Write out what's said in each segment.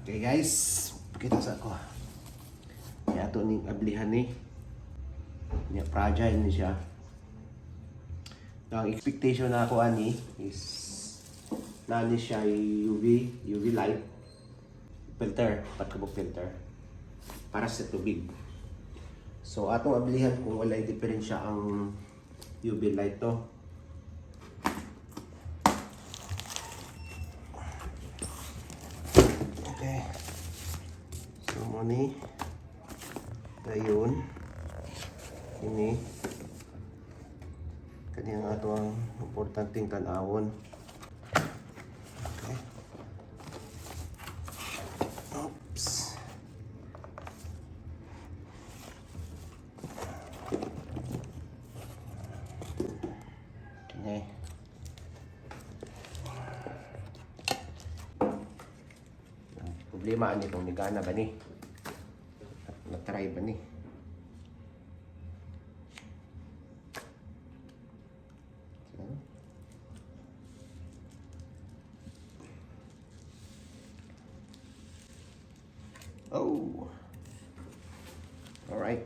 Okay guys, pakita sa ako. Kaya ito ning ablihan ni. Niya fragile ni siya. Ang expectation na ako ani is nani siya UV light filter, patkabok filter para sa tubig. So atong ablihan kung walay diferensya ang UV light to. Okay. So mo ni dayon ini kanya nga ito ang importanteng tanawon. Okay. Oops. Okay. Problema ani kung nigana ba ni? Na-try ba ni? Oh. Alright.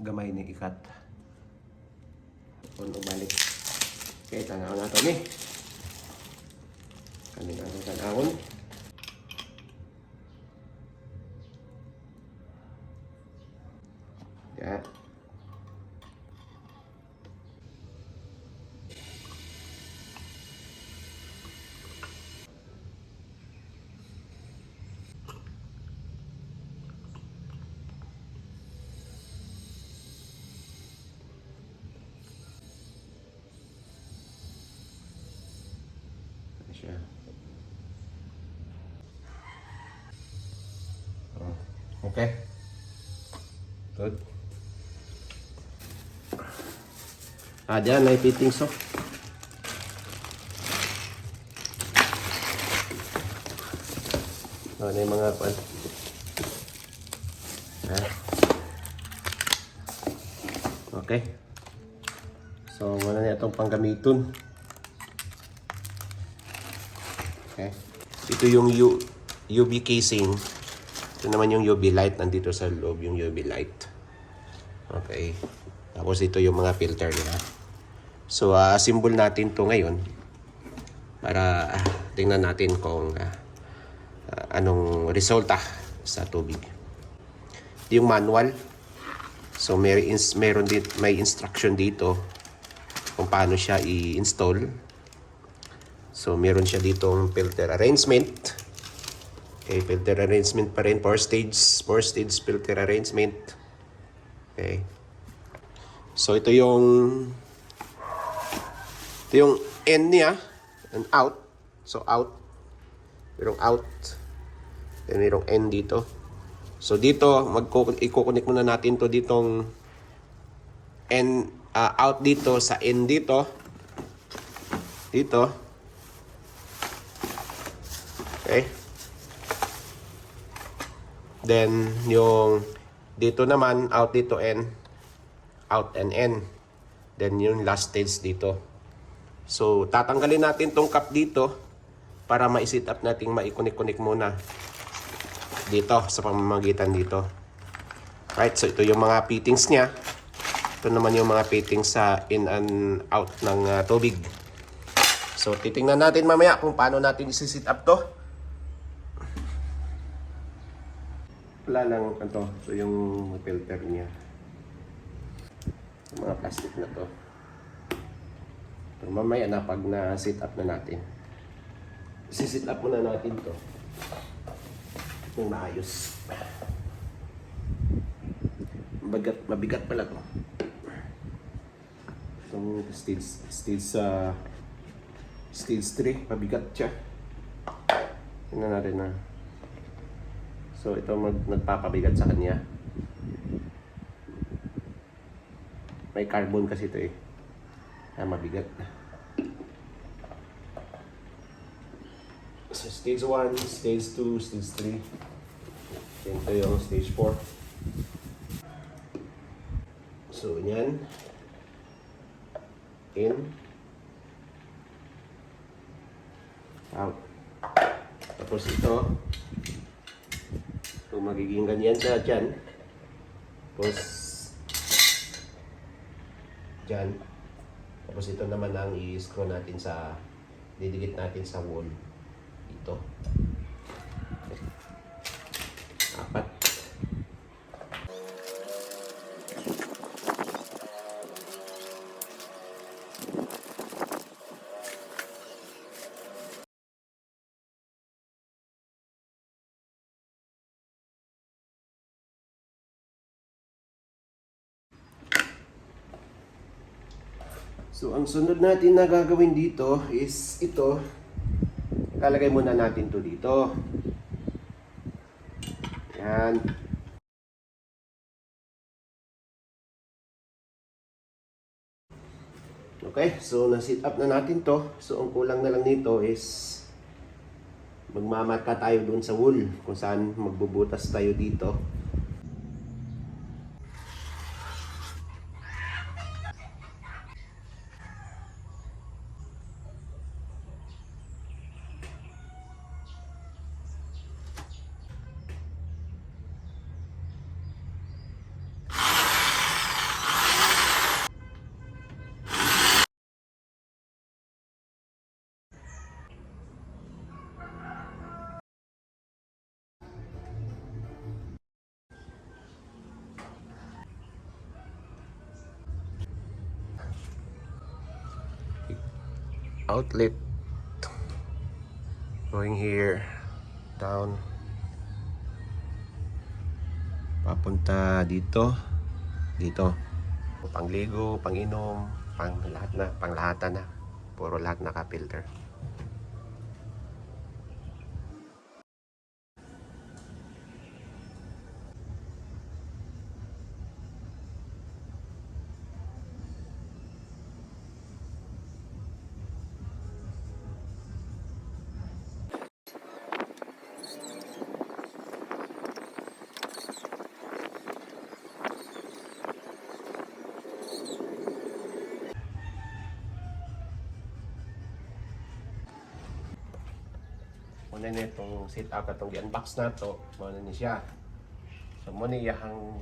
Gamay ni ikat. Kung balik. Okay, tanaw na ito ni. Kanin ang tanawon. Yeah. Siya. Okay. Good. Diyan may fitting so. Ano yung mga pan. Okay. So, wala na itong panggamiton. Okay. Ito yung UV casing. Ito naman yung UV light. Nandito sa loob yung UV light. Okay. Tapos ito yung mga filter nila. So, symbol natin to ngayon para tingnan natin kung anong resulta sa tubig. Yung manual. So, may instruction dito kung paano siya i-install. So, meron siya ditong filter arrangement. Okay, filter arrangement pa rin. 4 stage filter arrangement. Okay. So, ito yung in niya and out. So, out. Merong out. Then, merong in dito. So, dito, i-connect muna natin to ditong in, out dito sa in dito. Dito. Okay. Then, yung dito naman, out dito and out and in. Then, yung last stage dito. So, tatanggalin natin tong cap dito para ma-set up natin, ma-connect muna dito sa pamamagitan dito. Right, so ito yung mga fittings niya. Ito naman yung mga fittings sa in and out ng tubig. So, titingnan natin mamaya kung paano natin isi-set up to. Wala lang ito. So, yung filter niya. Yung mga plastic na to. So, mamaya na pag na-set up na natin. Isi-set up muna natin to. Kung maayos. Mabigat pala to. Itong stage 3, mabigat siya. Tingnan natin na. So, ito nagpapabigat sa kanya. May carbon kasi ito eh. Mabigat. So, stage 1, stage 2, stage 3. Ito yung stage 4. So, yan. In. Out. Tapos ito. So magiging ganyan siya dyan. Tapos dyan. Tapos ito naman ang i-screw natin sa, didikit natin sa wall. Ito. Apat. So, ang sunod natin na gagawin dito is ito. Lalagay muna natin to dito. Yan. Okay, so na-sit up na natin to. So, ang kulang na lang nito is magmamata tayo dun sa wool kung saan magbubutas tayo dito. Outlet going here down papunta dito pangligo, panginom, panglahatan na puro lahat naka-filter. Muna na itong sit up at itong i-unbox na ito. Muna na siya. So muna iyahang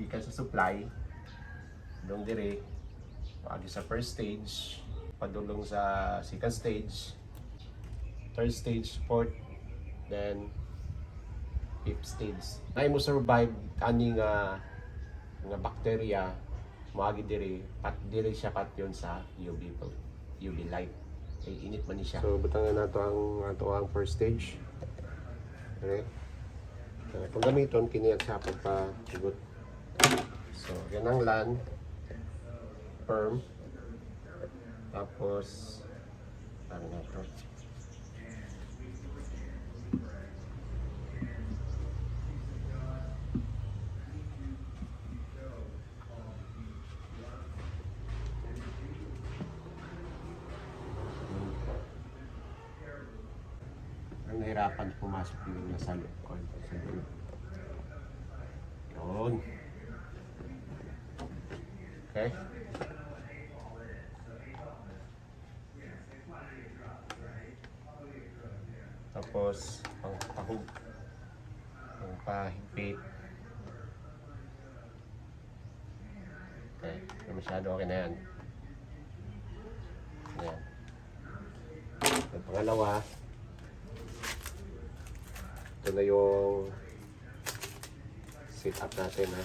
ikan sa supply. Doon dire. Pagi sa first stage. Padulong sa second stage. Third stage, fourth. Then fifth stage. Na mo survive ani nga bacteria. Maagi dire. Pat dire siya pat yun sa UV light. Ay init man ni siya. So butangan nato ang first stage. Okay. Kung gamiton kini ang sapag pa sigot. So yan ang LAN firm. Tapos ano na to? Nahirapan pumasok yung nasa loob ko. Yun. Okay. Tapos, pahigpit. Okay. So, masyado okay na yan. Ayan. At pangalawa, ito na yung sit up natin ha.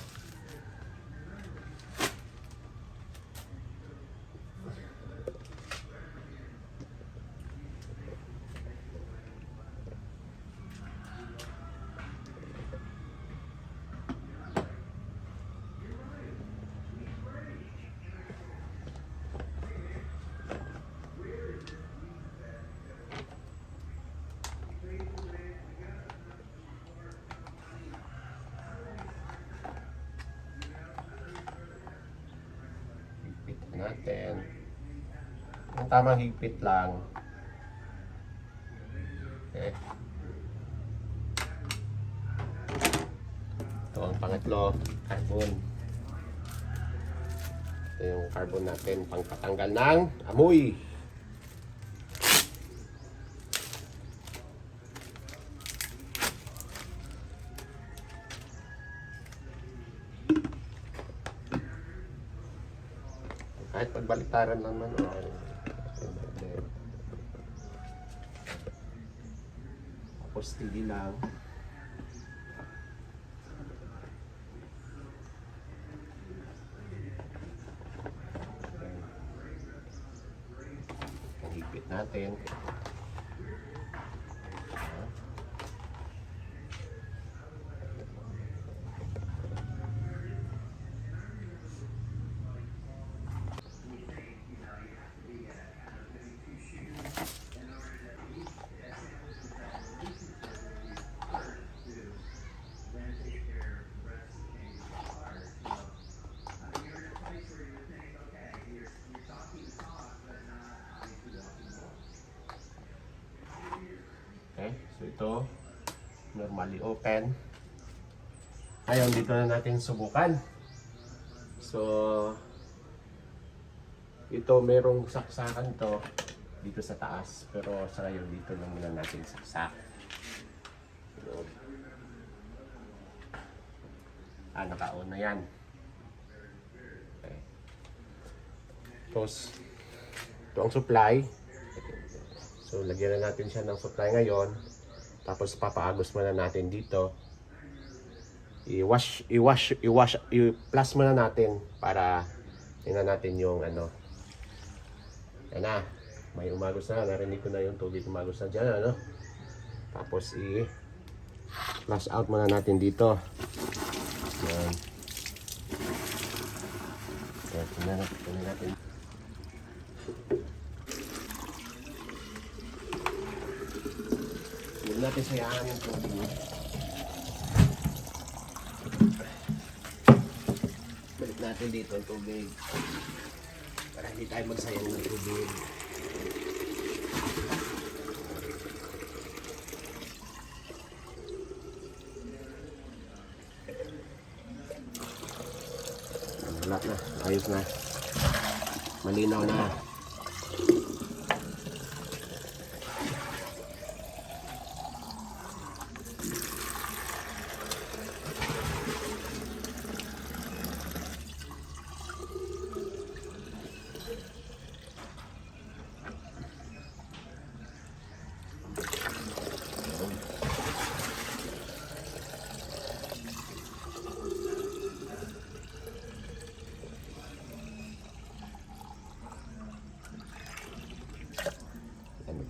Natin. Ang tamang higpit lang. Okay. Ito ang pangatlo, carbon. Ito yung carbon natin, pangpatanggal ng amoy. kahit pagbaliktaran naman. Tapos steady lang. Higpit natin. Okay, so ito normally open. Ngayon dito na natin subukan. So ito merong saksakan to dito sa taas, pero sa ngayon dito lang muna natin saksak. Naka-on na yan. Okay. Tapos ito ang supply. So, lagyan na natin siya ng supply ngayon. Tapos, papaagos muna natin dito. I-plus muna natin para tingnan natin yung ano. Yan na. May umagos na. Narinig ko na yung tubig umagos na dyan. Ano? Tapos, i-flush out muna natin dito. Yan. Tingnan natin. Huwag natin sayaan yung tubig. Balik natin dito ang tubig. Para hindi tayo magsayang ng tubig. Wala na. Ayos na. Malinaw na.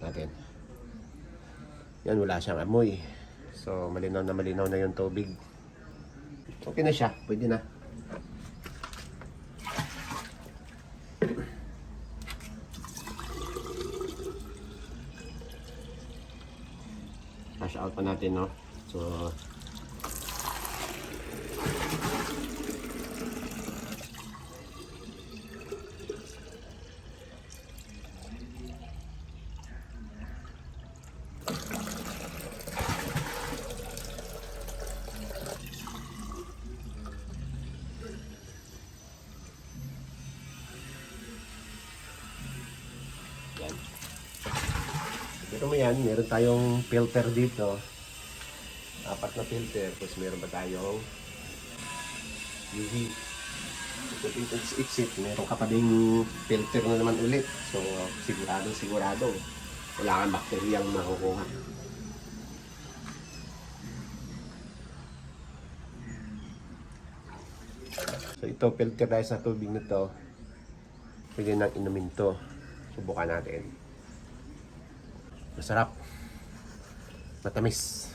Natin. Yan, wala siyang amoy. So, malinaw na yung tubig. Okay na siya. Pwede na. Flush out pa natin, no? So, ito mo yan, meron tayong filter dito. 4 na filter. Tapos meron pa tayong UV. Ito exit. Meron ka pa ding filter na naman ulit. So sigurado wala kang bakteryang makukuha. So ito, filter dahil sa tubig na to. Pwede nang inumin to. Subukan natin. Masarap. Matamis.